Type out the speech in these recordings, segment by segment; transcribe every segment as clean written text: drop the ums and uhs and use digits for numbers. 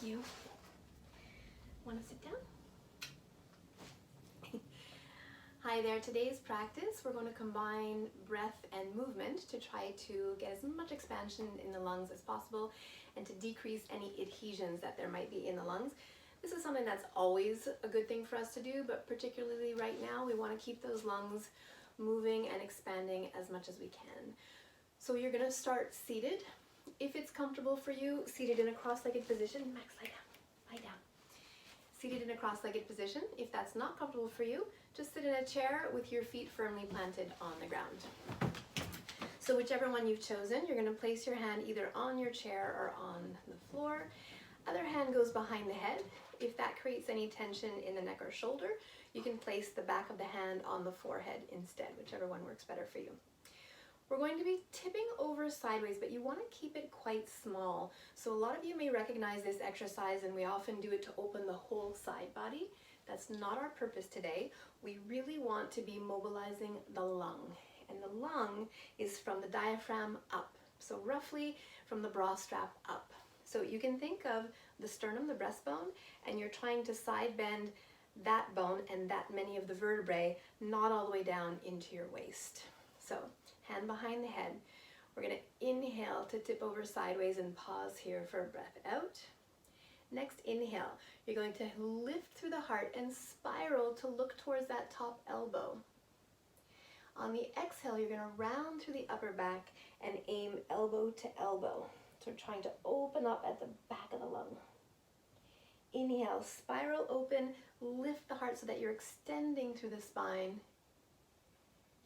you. Want to sit down? Hi there. Today's practice, we're going to combine breath and movement to try to get as much expansion in the lungs as possible and to decrease any adhesions that there might be in the lungs. This is something that's always a good thing for us to do, but particularly right now, we want to keep those lungs moving and expanding as much as we can. So you're going to start seated. If it's comfortable for you, seated in a cross-legged position. Max, lie down. Lie down. Seated in a cross-legged position. If that's not comfortable for you, just sit in a chair with your feet firmly planted on the ground. So whichever one you've chosen, you're going to place your hand either on your chair or on the floor. Other hand goes behind the head. If that creates any tension in the neck or shoulder, you can place the back of the hand on the forehead instead, whichever one works better for you. We're going to be tipping over sideways, but you want to keep it quite small. So a lot of you may recognize this exercise, and we often do it to open the whole side body. That's not our purpose today. We really want to be mobilizing the lung. And the lung is from the diaphragm up. So roughly from the bra strap up. So you can think of the sternum, the breastbone, and you're trying to side bend that bone and that many of the vertebrae, not all the way down into your waist. So hand behind the head. We're going to inhale to tip over sideways and pause here for a breath out. Next inhale, you're going to lift through the heart and spiral to look towards that top elbow. On the exhale, you're going to round through the upper back and aim elbow to elbow. So we're trying to open up at the back of the lung. Inhale, spiral open, lift the heart so that you're extending through the spine.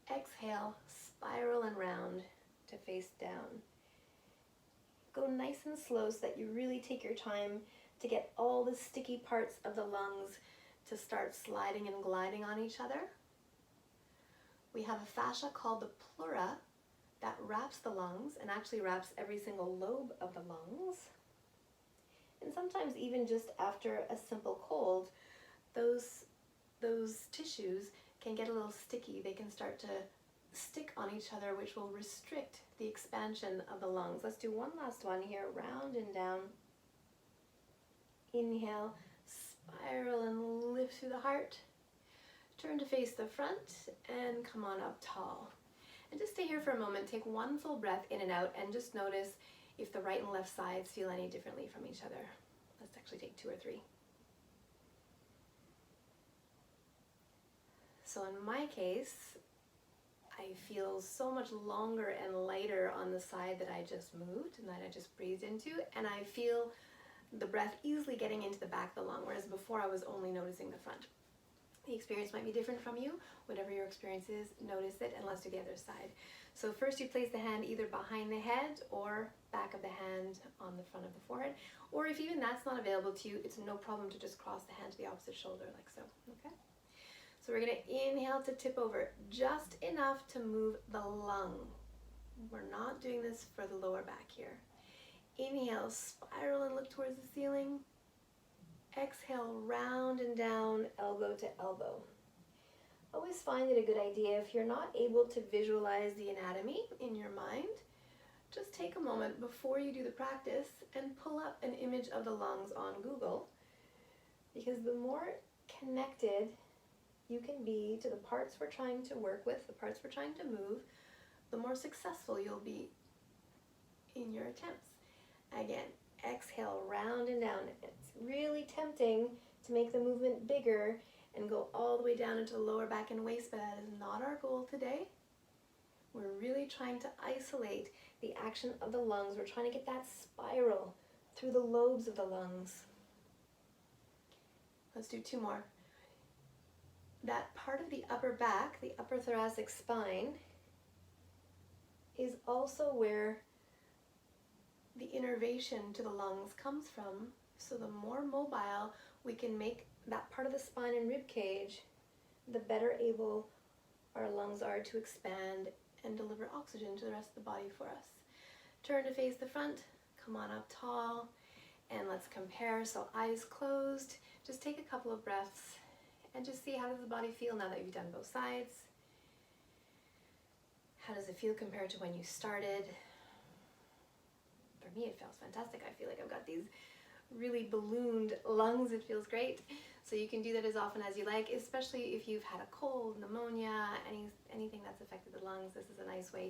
Exhale, spiral and round to face down. Go nice and slow so that you really take your time to get all the sticky parts of the lungs to start sliding and gliding on each other. We have a fascia called the pleura that wraps the lungs and actually wraps every single lobe of the lungs. And sometimes even just after a simple cold, those tissues can get a little sticky. They can start to stick on each other, which will restrict the expansion of the lungs. Let's do one last one here, round and down. Inhale, spiral and lift through the heart. Turn to face the front and come on up tall. And just stay here for a moment, take one full breath in and out, and just notice if the right and left sides feel any differently from each other. Let's actually take 2 or 3. So in my case, I feel so much longer and lighter on the side that I just moved and that I just breathed into, and I feel the breath easily getting into the back of the lung, whereas before I was only noticing the front. The experience might be different from you. Whatever your experience is, notice it, and let's do the other side. So first you place the hand either behind the head or back of the hand on the front of the forehead, or if even that's not available to you, it's no problem to just cross the hand to the opposite shoulder like so, okay? So we're going to inhale to tip over just enough to move the lung. We're not doing this for the lower back here. Inhale, spiral and look towards the ceiling. Exhale, round and down, elbow to elbow. Always find it a good idea, if you're not able to visualize the anatomy in your mind, just take a moment before you do the practice and pull up an image of the lungs on Google, because the more connected you can be to the parts we're trying to work with, the parts we're trying to move, the more successful you'll be in your attempts. Again, exhale, round and down. It's really tempting to make the movement bigger and go all the way down into the lower back and waist, but that is not our goal today. We're really trying to isolate the action of the lungs. We're trying to get that spiral through the lobes of the lungs. Let's do 2 more. That part of the upper back, the upper thoracic spine, is also where the innervation to the lungs comes from. So the more mobile we can make that part of the spine and rib cage, the better able our lungs are to expand and deliver oxygen to the rest of the body for us. Turn to face the front, come on up tall, and let's compare. So eyes closed, just take a couple of breaths and just see, how does the body feel now that you've done both sides? How does it feel compared to when you started? For me, it feels fantastic. I feel like I've got these really ballooned lungs. It feels great. So you can do that as often as you like, especially if you've had a cold, pneumonia, anything that's affected the lungs. This is a nice way